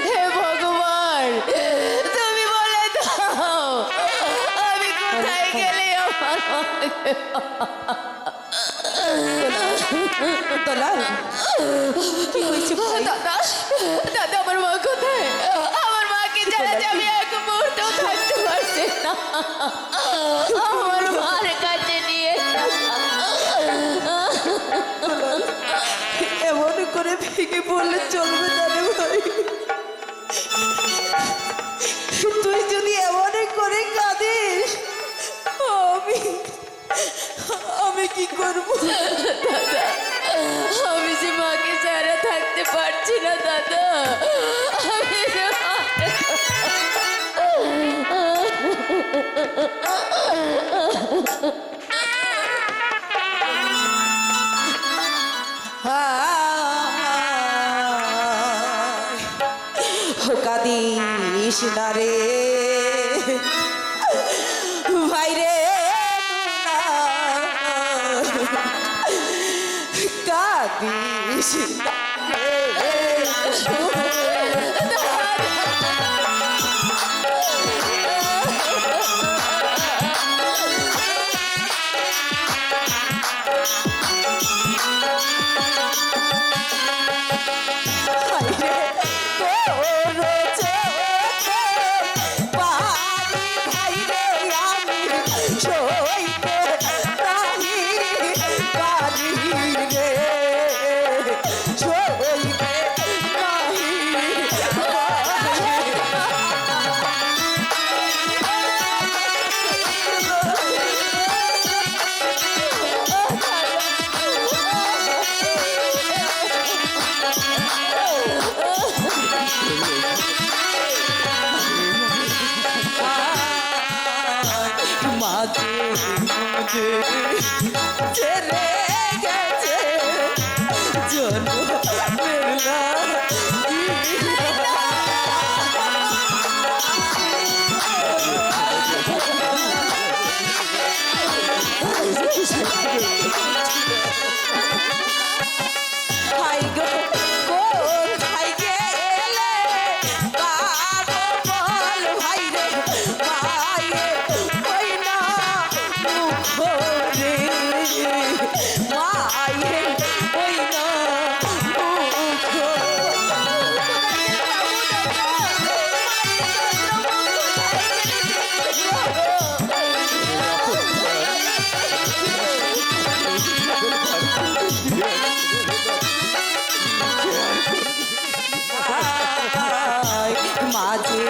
হে ভগবান, তুমি বলে দাও আমি কোথায় গেলে আমার দুলাল কি হয়েছে ভাই? দাদা দাদা আমার মা কোথায়? আমার মাকে ছাড়া যে আমি এক মুহূর্তেও থাকতে পারছি না। আমার মার কাছে নিয়ে এমন করে ভেঙে পড়লে চলবে না রে ভাই। তুই যদি এমন করে কাঁদিস আমি কি করবো? দাদা আমি যে মাকে ছাড়া থাকতে পারছি না দাদা। আমি যে কাঁদিস না রে ভাই রে, কাঁদিস না রে। মাঝে মাঝে ছেড়ে গেছে জন্মের হাই গো কোথায় গেলে বাবা বল ভাই রে মায়ে ওই না মুখ রে মায়ে ওই না মুখ। মাঝে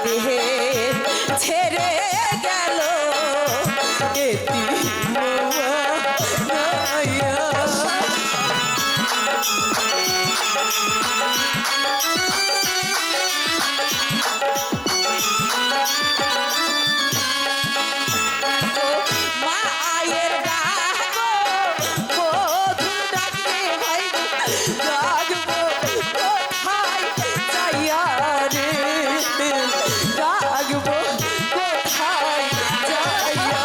দেহে ছেড়ে গেল মায়ের ডাকো বধূ ডাকে ভাই ডাকবো কোথায় যাইয়া রে, ডাকবো কোথায় যাইয়া।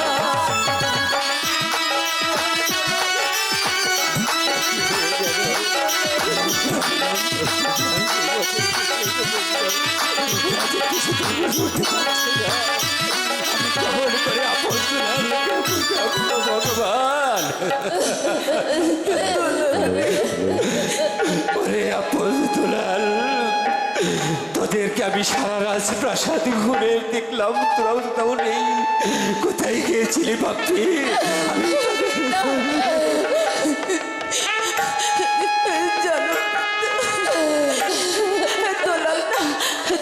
ভগবান ওরে আপন দুলাল, তোদেরকে আমি সারা রাজপ্রাসাদ ঘুরে দেখলাম, তোরাও তাও নেই। কোথায় গিয়েছিলি বাপি?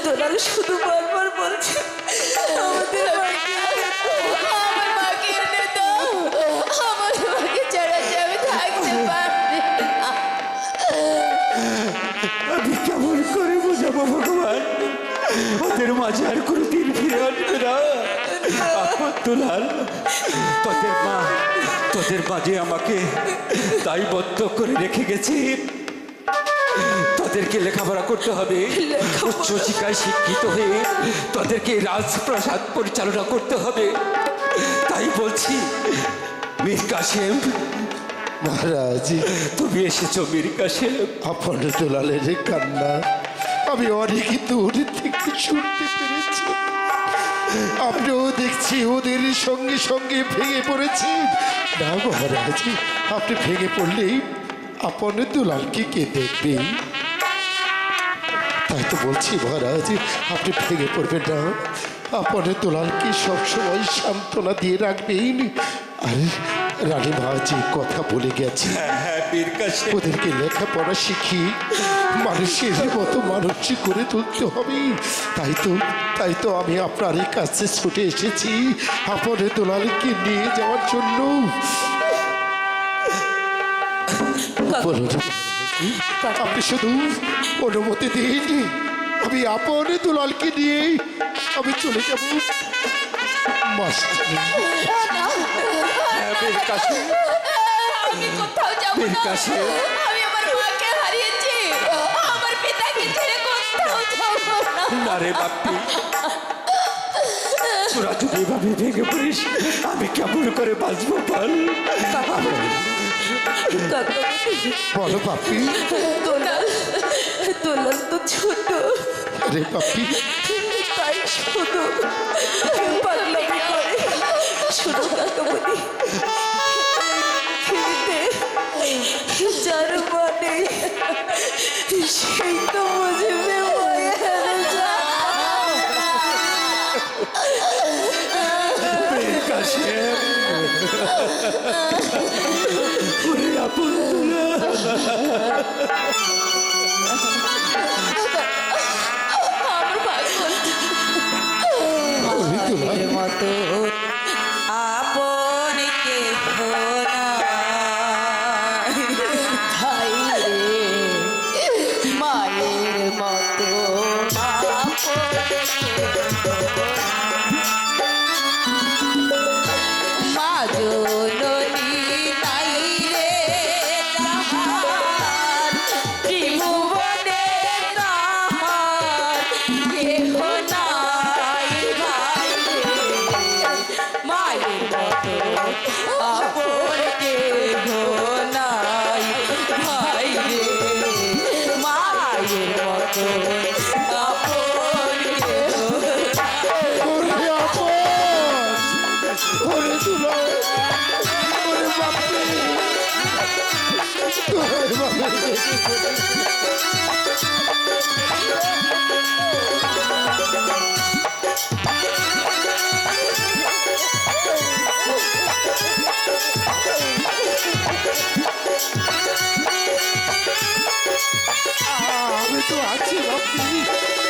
দুলাল শুধু বারবার বলছে আমাদের আমার মাকে এনে দাও। আমার মাকে ছাড়া যে আমি থাকতে পারছি না। আমি কেমন করে বোঝাবো ভগবান, ওদের মাঝে আর কোনোদিন ফিরে আসবে না। দুলাল, তোদের মাঝে আমাকে দায়বদ্ধ করে রেখে গেছি। তোদেরকে লেখাপড়া করতে হবে, উচ্চ শিক্ষায় শিক্ষিত হয়ে তোদেরকে রাজপ্রাসাদ পরিচালনা করতে হবে। তাই বলছি মীর কাসেম, মহারাজ, তুমি এসেছো মীর কাসেম। আপন দুলালের কান্না আমি অনেক দূর থেকে শুনতে পেরেছি। আপনিও দেখছি ওদের সঙ্গে সঙ্গে ভেঙে পড়েছি। না মহারাজ, আপনি ভেঙে পড়লেই আপন দুলালকে কে দেখবে? তাই তো বলছি মহারাজ, আপনি ভেঙে পড়বেন না। আপন দুলালকে সবসময় সান্ত্বনা দিয়ে রাখবেন। আর রানীমা যে কথা বলে গেছে, হ্যাঁ মীর কাসেম। ওদেরকে লেখাপড়া শিখি মানুষের মতো মানুষ করে তুলতে হবে। তাই তো আমি আপনার এই কাছে ছুটে এসেছি আপনের দুলালকে নিয়ে যাওয়ার জন্য। বলুন, আপনি শুধু অনুমতি দিন, আমি আপনের দুলালকে নিয়ে আমি চলে যাব মাস্টার। হ্যাঁ মীর কাসেম। আমি কোথাও যাব মীর না। কাসেম। আমি আমার মাকে হারিয়েছি, আমার পিতাকে ছেড়ে কোথাও যাব না। না রে বাপ্পি, তোরা যদি এভাবে ভেঙে পড়িস আমি কেমন করে বাঁচবো বল? বলো পাপি। দোলাল তো ছোট, রে পাপি, তাই শুধু পাগলামি করে। শুধু কাকামণি, পৃথিবীতে যার মানে সেই তো বুঝবে মায়ের মীর কাসেম, ওরে আপন দুলাল। আমার ভাগ্য ওরে দুলাল, মতো আপন কে ভাই রে, মায়ের মতো মা জননী নাই রে তাহার, ত্রিভুবনে তাহার কেহ নাই ভাই রে। মায়ের মতো আপন কেহ নাই ভাই রে। মায়ের মতো আপন কেহ ওরে আপন, ওরে দুলাল, ওরে বাপি, তোর বাপি। আমি তো আছি বাপি,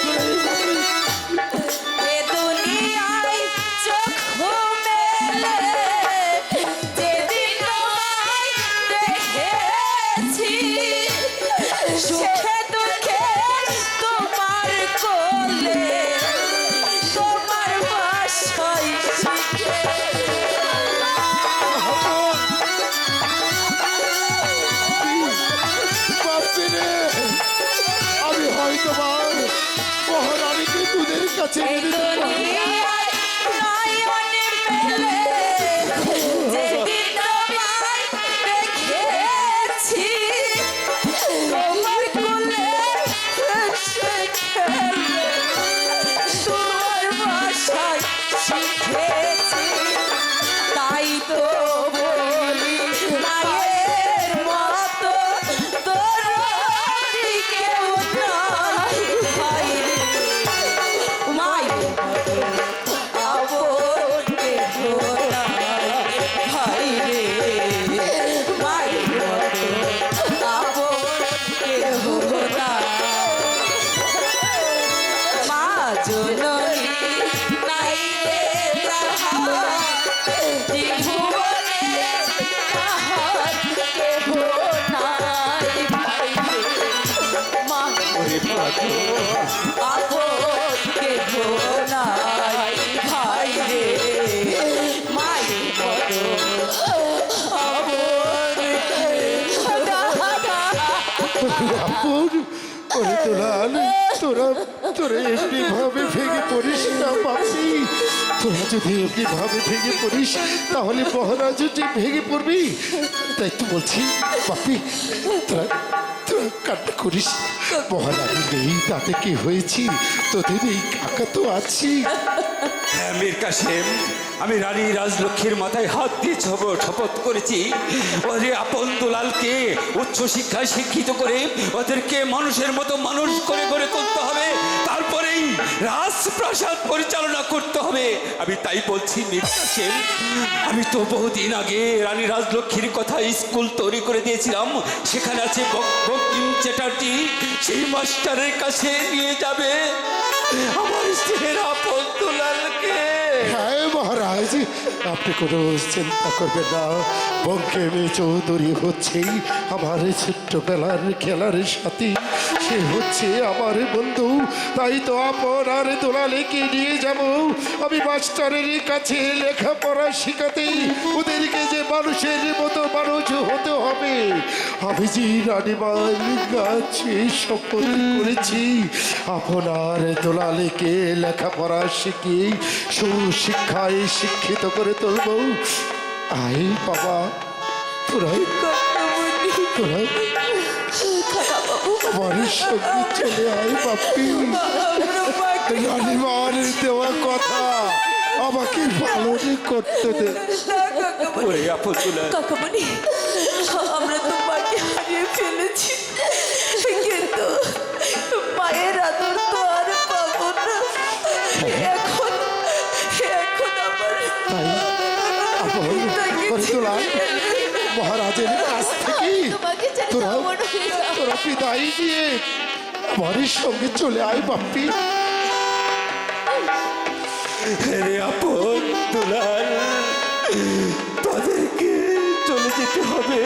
তোর বাপি। এ দুনিয়ায় চোখ মেলে যেদিন তোমায় দেখেছি, সুখে দুঃখে তোমার কোলে, তোমার বাসায় সুখে। বাপি রে, আমি হয়তো মহারানীকে তোদের কাছে এই নিয়ে যেতে পারবো। দুনিয়ায় নয়নে মেলে যেদিন তোমায় দেখেছি, তোমার কোলে হেসে খেলে, তোমার বাসায় শিখেছি। তাই তো বলি মায়ের মতো তোর কেউ নাই ভাই রে। মায়ের মতো আপন কেহ নাই ভাই রে। মায়ের মতো আপন কেহ নাই। মা জননী নাই রে তাহার, ত্রিভুবনে তাহার কেহ নাই ভাই রে। ওরে পাগল, আপন কেহ নাই ভাই রে। মায়ের মতো আপন কেহ নাই। আপন, ওরে দুলাল, তোরা এমনি ভাবে ভেঙে পড়িস না বাপি। তোরা যদি এমনি ভাবে ভেঙে পড়িস তাহলে মহারাজ যে ভেঙে পড়বি। তাই তো বলছি বাপি, তোরা তোরা কান্না করিস। মহারাজ নেই তাতে কি হয়েছি, তোদের এই কাকা তো আছি। হ্যাঁ মীর কাসেম, আমি রানী রাজলক্ষ্মীর মাথায় হাত দিয়ে শপথ করেছি ওদের আপন দুলালকে উচ্চ শিক্ষায় শিক্ষিত করে ওদেরকে মানুষের মতো মানুষ করে গড়ে তুলতে হবে, তারপরেই রাজপ্রাসাদ পরিচালনা করতে হবে। আমি তাই বলছি মীর কাসেম, আমি তো বহুদিন আগে রানী রাজলক্ষ্মীর কথা স্কুল তৈরি করে দিয়েছিলাম, সেখানে আছে বঙ্কিম চ্যাটার্জি, সেই মাস্টারের কাছে নিয়ে যাবে আমার স্ত্রীর আপন দুলালকে। হ্যাঁ মহারাজ, আপনি কোনো চিন্তা করবেন না। বঙ্কিম চৌধুরী হচ্ছেই আমার ছোট্টবেলার খেলার সাথী, সে হচ্ছে আমার বন্ধু। তাই তো আপনার দুলালেকে নিয়ে যাব আমি মাস্টারের কাছে লেখাপড়া শেখাতে, ওদেরকে যে মানুষের মতো মানুষ হতে হবে। আমি যে রানীমার কাছে শপথ করেছি আপনার দুলালেকে লেখাপড়া শিখিয়ে সুশিক্ষায় শিক্ষিত করে তুলব। আয় বাবা, তোরাই তোরাই আমার সঙ্গে চলে আয় বাপি। রানীমার দেওয়া কথা আমাকে পালন করতে দে। ওরে আপন দুলাল, কাকামণি, আমরা তো মাকে হারিয়ে ফেলেছি, কিন্তু মায়ের আদর তো আর পাবো না। এখন এখন আমার মহারাজের কাছ থেকে তোমাকে ছেড়ে তোরা যাবো না। তোরা বিদায় দিয়ে আমার সঙ্গে চলে আয় বাপ্পি। রে আপন দুলাল, তোদেরকে চলে যেতে হবে,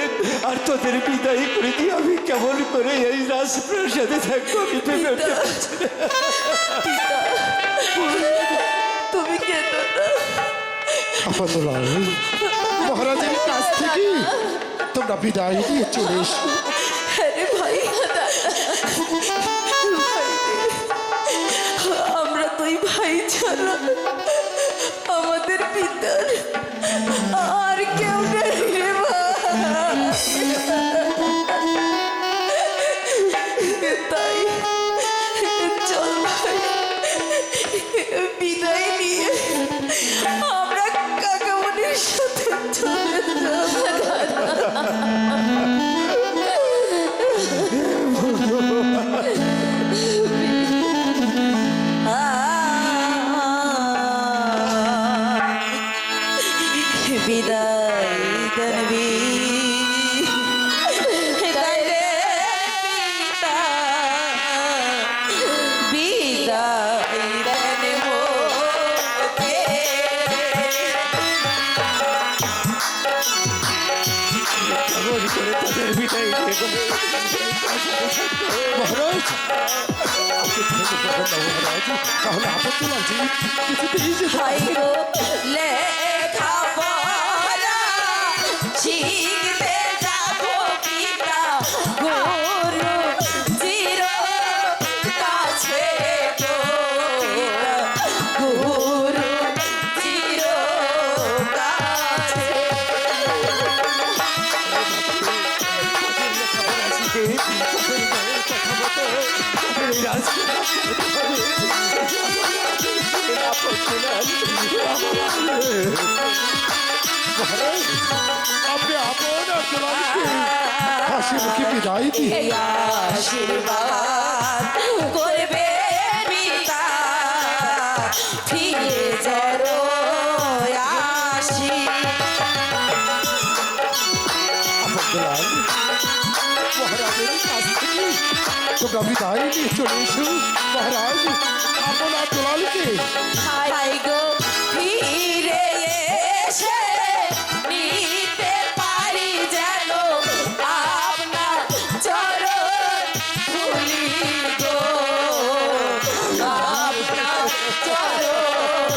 আর তোদের বিদায় করে দিয়ে আমি কেমন করে এই রাজপ্রাসাদে থাকবো আমি ভেবে উঠতে পারছি না। তুমি কেঁদো না। আপাতলাল, মহারাজের কাছ থেকে তোমরা বিদায় দিয়ে চলে এসো। হ্যাঁ রে ভাই, আমরা দুই ভাই ছাড়া আমাদের পিতার আর কেউ নেই রে ভাই। তাই চল ভাই, বিদায় নিয়ে আমরা কাকামণির সাথে চলে বিদায় দেনবি বিদায় রে পিতা, বিদায় দেন মোকে। কেমন করে তোদের বিদায় দিয়ে গেলে মহারাজ, আপনি ধন্যবাদ না মহারাজ, তাহলে আপত্তিলাল জি কিছুতেই যেতে হাই গো লেখাপড়া শিখতে যাবো পিতা, গুরু চির কাছে গো পিতা, গুরু চির কাছে। আপনি আপনার দুলালকে হাসি মুখে বিদায় দিয়ে এই আশীর্বাদ করবে পিতা, ফিরে জড়ো আসি। আপাতলাল, মহারাজের কাছ থেকে তোমরা বিদায় নিয়ে চলে এসো। মহারাজ আপনার দুলালকে হাই গো ফিরে এসে নিতে পারি যেন আপনার চরণ ধুলি গো, আপনার চরণ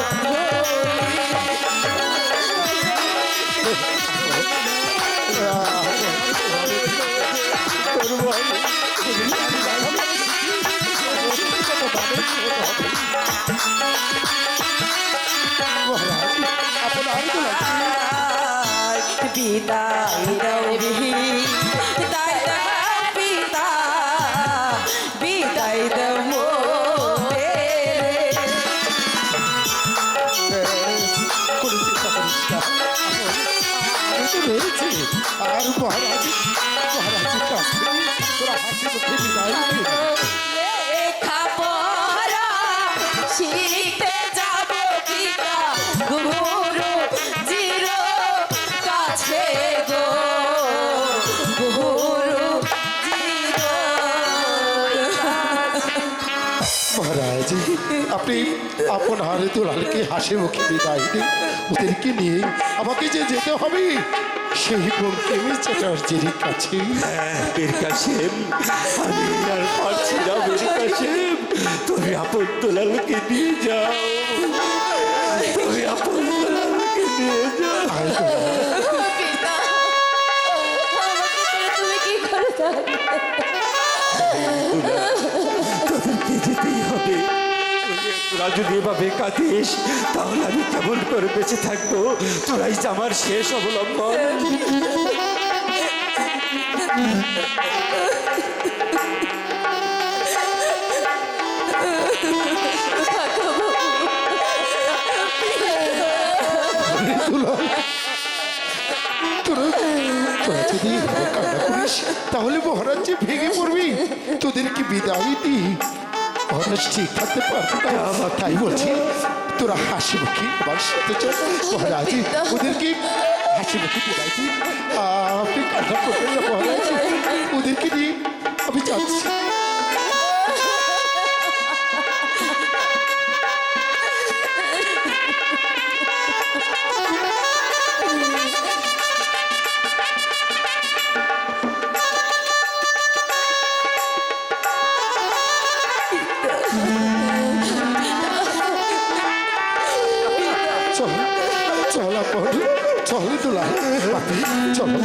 বিদায় দাও বিদায় দাও পিতা বিদায় দাও মোরে কোনো চিন্তা করিস না। আমি তো রয়েছি। আর মহারাজের কাছ থেকে তোরা হাসি মুখে বিদায় নিবি। লেখা পড়া শিখতে যাব পিতা গুরু জির কাছে গো গুরু জির মহারাজ, আপনি আপন হারে দুলালকে হাসি মুখে বিদায় দিন। ওদেরকে নিয়ে আমাকে যে যেতে হবে সেই বঙ্কিম চ্যাটার্জির কাছে। বীর কাশেম, আমি আর পারছি না বীর কাশেম, তুমি আপন দুলালকে নিয়ে যাও, তুমি আপন দুলালকে নিয়ে যাও। আয় দুলাল, পিতা আমাকে ছেড়ে তুমি কি করে থাকবে? তোদেরকে যেতেই হবে। তোরা যদি এভাবে কাঁদিস তাহলে আমি কেমন করে বেঁচে থাকবো? তোরাই যে আমার শেষ অবলম্বন। দুলাল, তোরা যদি এভাবে কান্না করিস তাহলে মহারাজ যে ভেঙে পড়বি। তোদেরকে বিদায় দিই, মহারাজ ঠিক থাকতে পারবে না। আমার তাই বলছি, তোরা হাসি মুখে আমার সাথে চল। মহারাজ ওদেরকে হাসি মুখে বিদায় দিই। আপনি কান্না করবেন না মহারাজ, ওদেরকে নিয়ে আমি যাচ্ছি। চল চল আপন, চল দুলাল, চলো।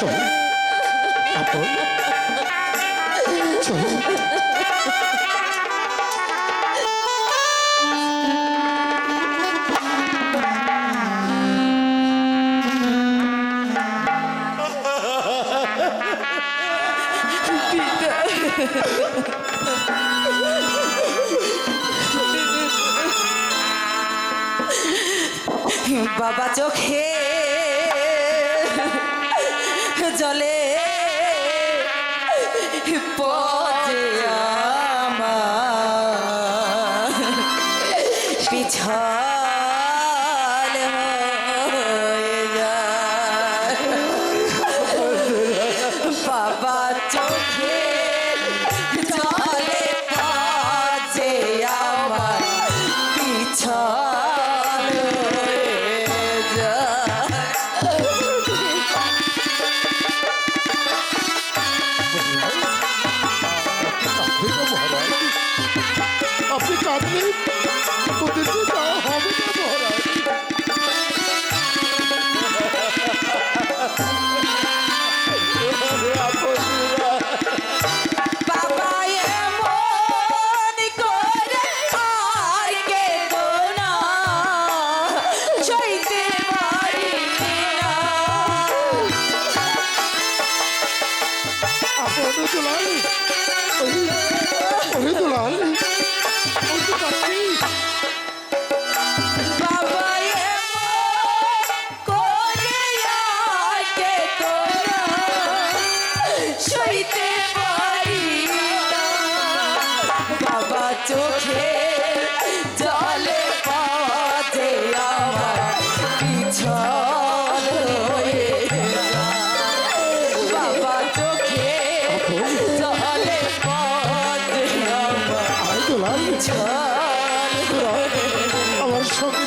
চল আপন, চল। বাবা চোখে জলে পচে আমার পিছল হয়ে যায় বাবা চোখে জলে পচে আমার পিছল হয়ে যায় আপনি কাঁদলে ওদের তো যাওয়া হবে না মহারাজ। বাবা এমন করে আর কে না সইতে পারি না আপন দুলাল, ওরে দুলাল, ওই তো কাঁদছিস। বাবা এমন করে আর কে না সইতে পারি না বাবা চোখে জলে পথে আমার পিছল হয়ে যায় বাবা চোখে জলে পথে আমার আয় দুলাল, পিছল আমার সঙ্গে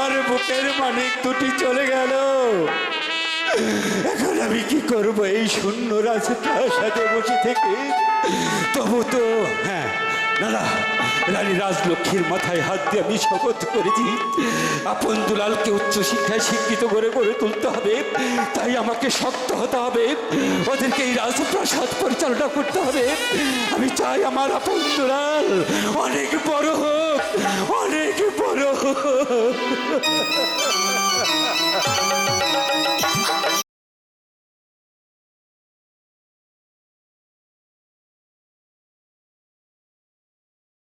আমার বুকের মানিক দুটি চলে গেল। এখন আমি কি করব এই শূন্য রাজপ্রাসাদে বসে থেকে? তবু তো হ্যাঁ, না না, রানী রাজলক্ষ্মীর মাথায় হাত দিয়ে আমি শপথ করেছি আপন দুলালকে উচ্চশিক্ষায় শিক্ষিত করে গড়ে তুলতে হবে। তাই আমাকে শক্ত হতে হবে, ওদেরকে এই রাজপ্রাসাদ পরিচালনা করতে হবে। আমি চাই আমার আপন দুলাল অনেক বড় হোক, অনেক বড় হোক।